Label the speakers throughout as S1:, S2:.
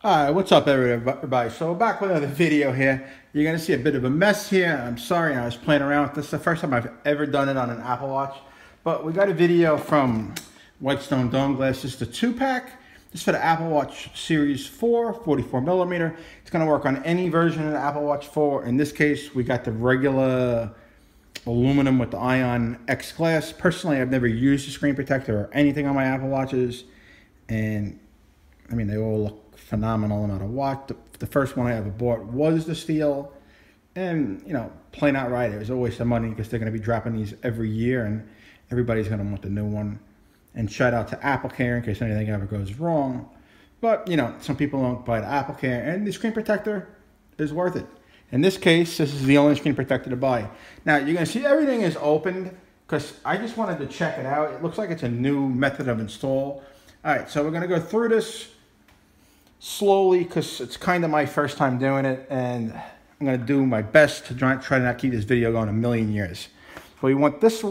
S1: Hi, what's up everybody? So we're back with another video here. You're going to see a bit of a mess here. I'm sorry, I was playing around with this. The first time I've ever done it on an Apple Watch. But we got a video from WhiteStone DomeGLass. This is the 2-pack. This is for the Apple Watch Series 4, 44mm. It's going to work on any version of the Apple Watch 4. In this case, we got the regular aluminum with the Ion X glass. Personally, I've never used a screen protector or anything on my Apple Watches. And I mean, they all look phenomenal no matter what. The first one I ever bought was the steel. And, you know, plain out right, it was always some money because they're going to be dropping these every year and everybody's going to want the new one. And shout out to Apple Care in case anything ever goes wrong. But, you know, some people don't buy the Apple Care and the screen protector is worth it. In this case, this is the only screen protector to buy. Now, you're going to see everything is opened because I just wanted to check it out. It looks like it's a new method of install. All right, so we're going to go through this slowly because it's kind of my first time doing it, and I'm going to do my best to try to not keep this video going a million years. So we want this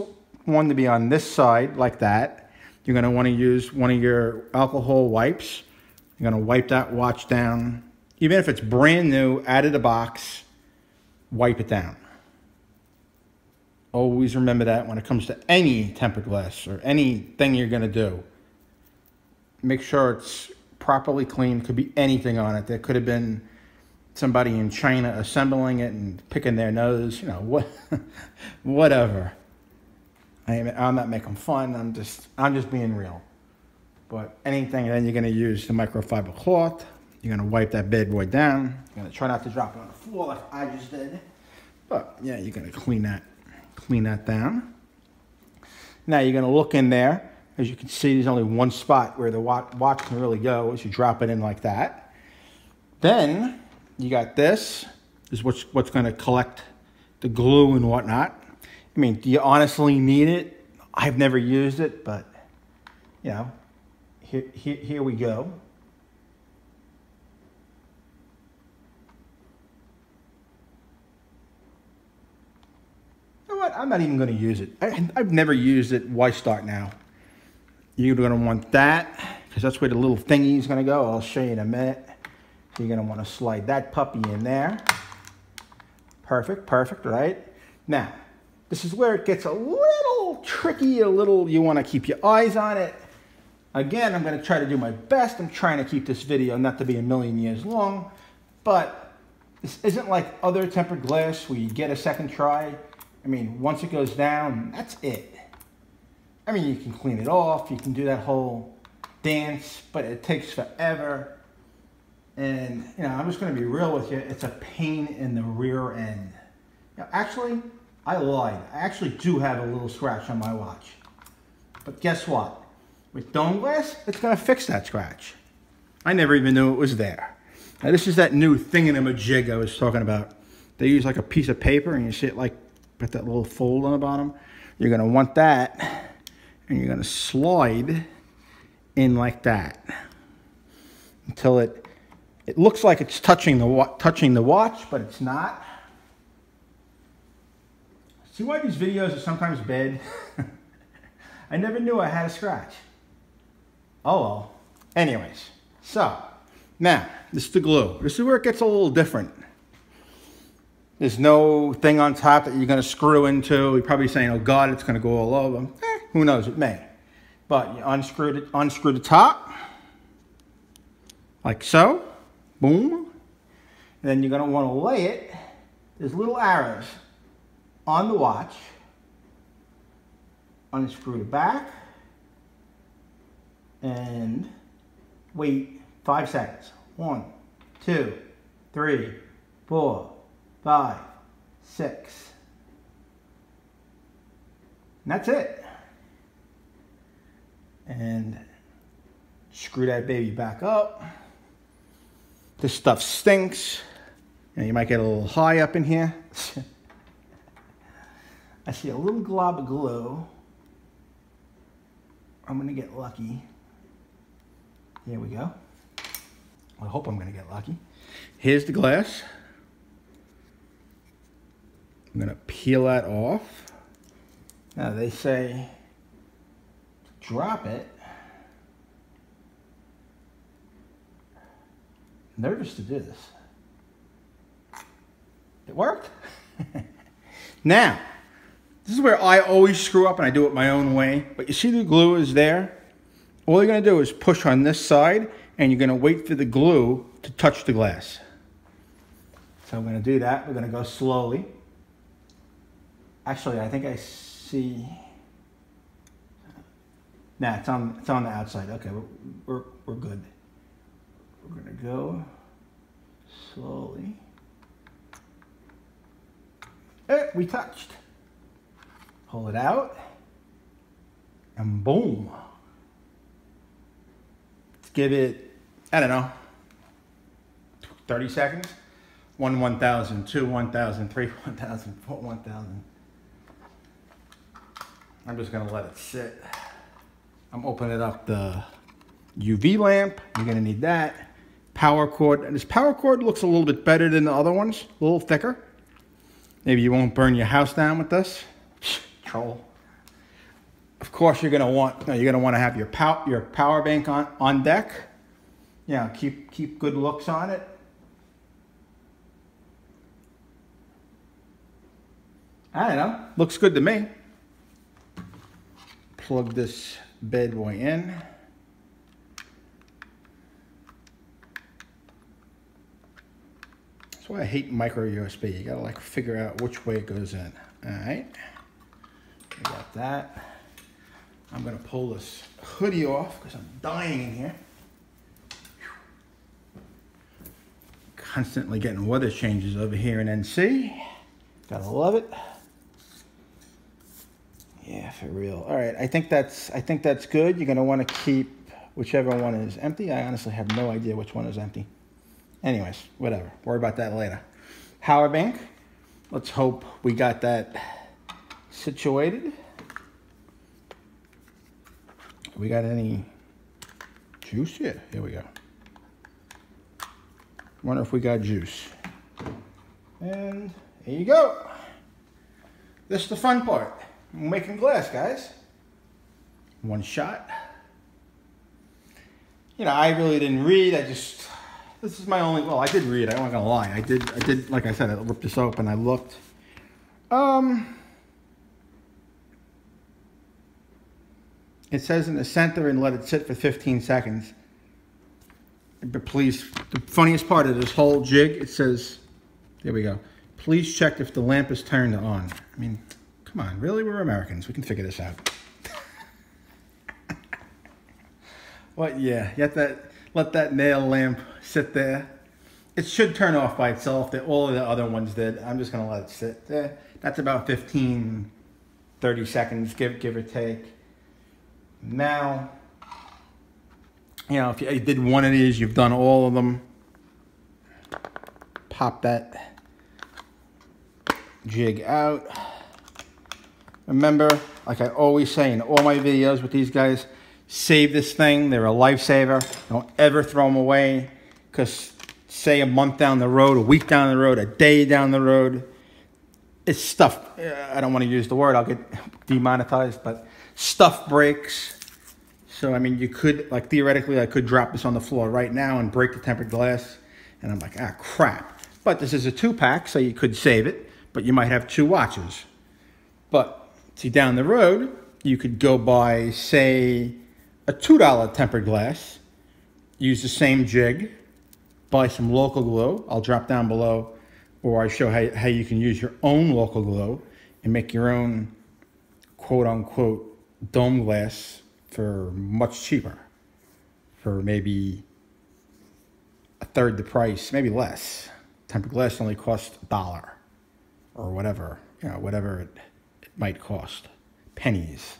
S1: one to be on this side like that. You're going to want to use one of your alcohol wipes. You're going to wipe that watch down. Even if it's brand new, out of the box, wipe it down. Always remember that when it comes to any tempered glass or anything you're going to do. Make sure it's properly clean. Could be anything on it. There could have been somebody in China assembling it and picking their nose, you know, what, whatever. I'm not making fun. I'm just being real. But anything, then you're going to use the microfiber cloth. You're going to wipe that bad boy down. You're going to try not to drop it on the floor like I just did. But yeah, you're going to clean that down. Now you're going to look in there. As you can see, there's only one spot where the watch can really go as you drop it in like that. Then you got this. This is what's going to collect the glue and whatnot. I mean, do you honestly need it? I've never used it, but you know, here we go. You know what? I'm not even going to use it. I've never used it. Why start now? You're going to want that because that's where the little thingy is going to go. I'll show you in a minute. So you're going to want to slide that puppy in there. Perfect, perfect, right? Now, this is where it gets a little tricky, you want to keep your eyes on it. Again, I'm going to try to do my best. I'm trying to keep this video not to be a million years long, but this isn't like other tempered glass where you get a second try. I mean, once it goes down, that's it. I mean, you can clean it off, you can do that whole dance, but it takes forever. And, you know, I'm just going to be real with you. It's a pain in the rear end. Now, actually, I lied. I actually do have a little scratch on my watch. But guess what? With DomeGLass, it's going to fix that scratch. I never even knew it was there. Now, this is that new thingamajig I was talking about. They use like a piece of paper, and you see it like with that little fold on the bottom. You're going to want that. And you're going to slide in like that until it looks like it's touching the watch, but it's not. See why these videos are sometimes bad? I never knew I had a scratch. Oh well. Anyways, so now this is the glue. This is where it gets a little different. There's no thing on top that you're going to screw into. You're probably saying, oh God, it's going to go all over. Who knows, it may. But you unscrew the top, like so, boom. And then you're going to want to lay it, there's little arrows on the watch. Unscrew the back, and wait 5 seconds. 1, 2, 3, 4, 5, 6. And that's it. And screw that baby back up. This stuff stinks. And you might get a little high up in here. I see a little glob of glue. I'm going to get lucky. Here we go. I hope I'm going to get lucky. Here's the glass. I'm going to peel that off. Now they say drop it nervous to do this. It worked. Now, this is where I always screw up and I do it my own way. But you see the glue is there? All you're going to do is push on this side and you're going to wait for the glue to touch the glass. So I'm going to do that. We're going to go slowly. Actually, I think I see... Nah, it's on the outside. Okay, we're good. We're going to go slowly. We touched. Pull it out. And boom. Let's give it, I don't know, 30 seconds. 1, 1,000, 2, 1,000, 3, 1,000, 4, 1,000. I'm just going to let it sit. I'm opening up the UV lamp. You're going to need that. Power cord. And this power cord looks a little bit better than the other ones. A little thicker. Maybe you won't burn your house down with this. Troll. Of course, you're going to want to have your power bank on deck. Yeah, keep good looks on it. I don't know. Looks good to me. Plug this bad boy in. That's why I hate micro USB. You gotta like figure out which way it goes in. All right. We got that. I'm gonna pull this hoodie off because I'm dying in here. Constantly getting weather changes over here in NC. Gotta love it. Yeah, for real. All right, I think that's good. You're gonna want to keep whichever one is empty. I honestly have no idea which one is empty. Anyways, whatever. Worry about that later. Power bank. Let's hope we got that situated. We got any juice here? Here we go. Wonder if we got juice. And here you go. This is the fun part. I'm making glass, guys. One shot. You know, I really didn't read. This is my only, well, I did read. I'm not gonna lie. I did, like I said, I ripped this open. I looked. It says in the center and let it sit for 15 seconds. But please, the funniest part of this whole jig, it says, there we go. Please check if the lamp is turned on. I mean, come on, really? We're Americans. We can figure this out. What? Yeah, you have to let that nail lamp sit there. It should turn off by itself. All of the other ones did. I'm just going to let it sit there. That's about 15, 30 seconds, give or take. Now, you know, if you did one of these, you've done all of them. Pop that jig out. Remember, like I always say in all my videos with these guys, save this thing. They're a lifesaver. Don't ever throw them away, because say a month down the road, a week down the road, a day down the road, it's stuff. I don't want to use the word. I'll get demonetized, but stuff breaks. So, I mean, you could, like, theoretically, I could drop this on the floor right now and break the tempered glass. And I'm like, ah, crap. But this is a 2-pack, so you could save it. But you might have 2 watches. But, see, down the road, you could go buy, say, a $2 tempered glass. Use the same jig. Buy some local glue. I'll drop down below. Or I show how you can use your own local glue and make your own quote-unquote dome glass for much cheaper, for maybe a third the price, maybe less. Tempered glass only costs $1 or whatever, you know, whatever it might cost, pennies.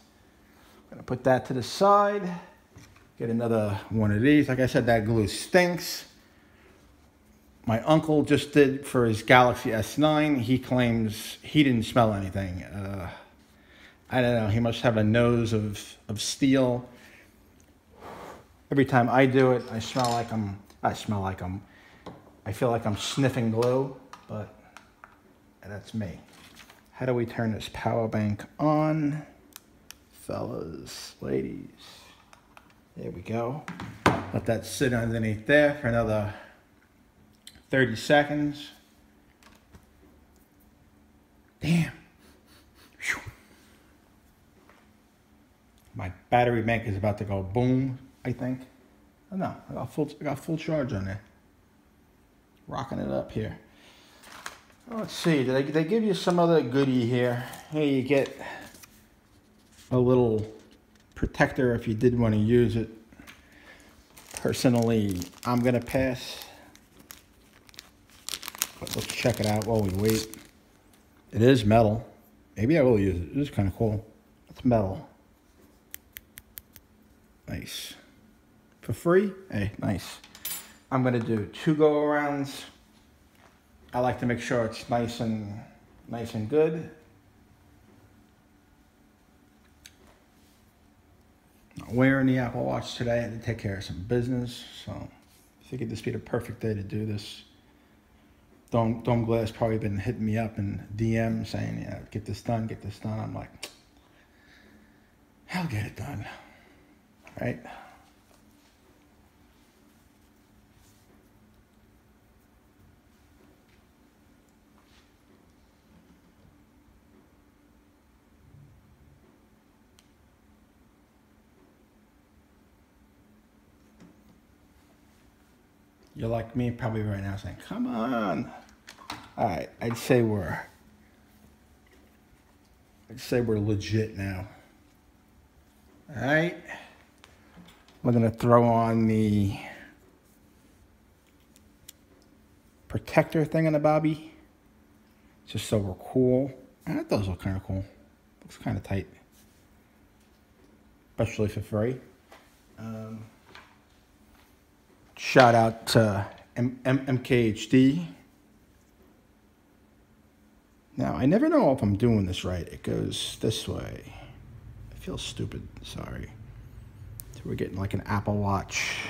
S1: I'm gonna put that to the side. Get another one of these. Like I said, that glue stinks. My uncle just did for his Galaxy S9. He claims he didn't smell anything. I don't know, he must have a nose of steel. Every time I do it, I feel like I'm sniffing glue, but that's me. How do we turn this power bank on? Fellas, ladies. There we go. Let that sit underneath there for another 30 seconds. Damn. Whew. My battery bank is about to go boom, I think. Oh no, I got full charge on there. Rocking it up here. Let's see, they give you some other goodie here. Here you get a little protector if you did want to use it. Personally, I'm gonna pass. But let's check it out while we wait. It is metal. Maybe I will use it. It is kind of cool. It's metal. Nice. For free? Hey, nice. I'm gonna do 2 go-arounds. I like to make sure it's nice and good. Not wearing the Apple Watch today. I had to take care of some business, so I figured this would be the perfect day to do this. DomeGLass probably been hitting me up in DM saying, yeah, get this done, get this done. I'm like, I'll get it done, right? You're like me probably right now saying, come on. All right, I'd say we're legit now. All right. We're gonna throw on the protector thing on the bobby, just so we're cool. And that does look kind of cool. Looks kind of tight, especially for free. Shout out to MKHD. Now, I never know if I'm doing this right. It goes this way. I feel stupid, sorry. So we're getting like an Apple Watch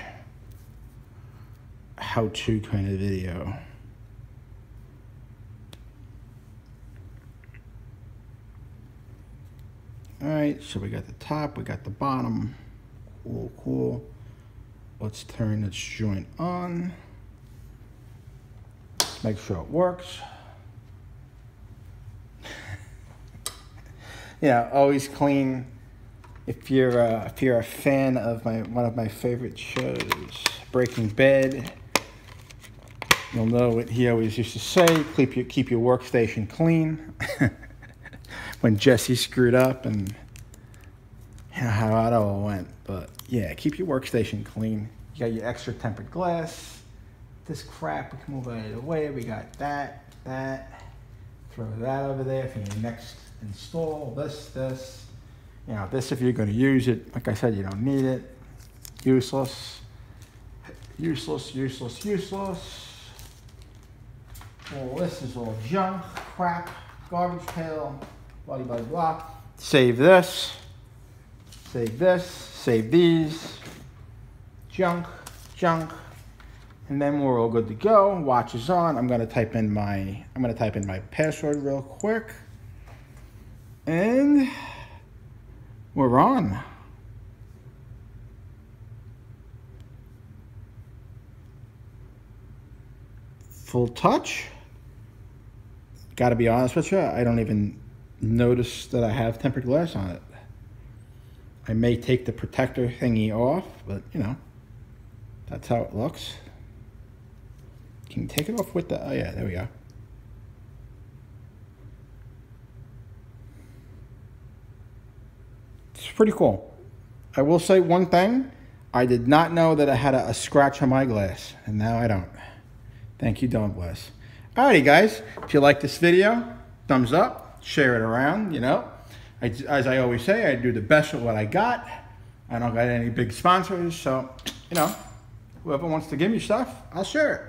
S1: how-to kind of video. All right, so we got the top, we got the bottom. Cool, cool. Let's turn this joint on. Let's make sure it works. Yeah, always clean. If you're a fan of one of my favorite shows, Breaking Bad, you'll know what he always used to say: keep your workstation clean. When Jesse screwed up and you know how that all went. But yeah, keep your workstation clean. You got your extra tempered glass. This crap, we can move out of the way. We got that. Throw that over there for your next install. This. You know, this if you're going to use it. Like I said, you don't need it. Useless. All this is all junk, crap, garbage pail, blah, blah, blah. Save this. Save this. Save these. Junk. And then we're all good to go. Watch is on. I'm gonna type in my password real quick. And we're on. Full touch. Gotta be honest with you, I don't even notice that I have tempered glass on it. I may take the protector thingy off, but you know, that's how it looks. Can you take it off with the, oh yeah, there we go. It's pretty cool. I will say one thing. I did not know that I had a scratch on my glass, and now I don't. Thank you, DomeGLass. Alrighty, guys. If you like this video, thumbs up, share it around, you know. As I always say, I do the best with what I got. I don't got any big sponsors, so, you know, whoever wants to give me stuff, I'll share it.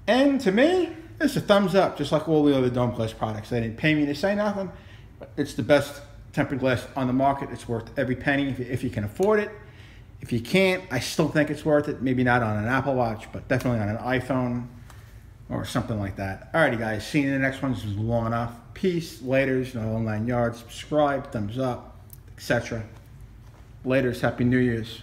S1: And to me, it's a thumbs up, just like all the other DomeGLass products. They didn't pay me to say nothing, but it's the best tempered glass on the market. It's worth every penny if you can afford it. If you can't, I still think it's worth it. Maybe not on an Apple Watch, but definitely on an iPhone or something like that. Alrighty, guys. See you in the next one. This was long enough. Peace. Laters. You know, all 9 yards. Subscribe. Thumbs up. Etc. Laters. Happy New Year's.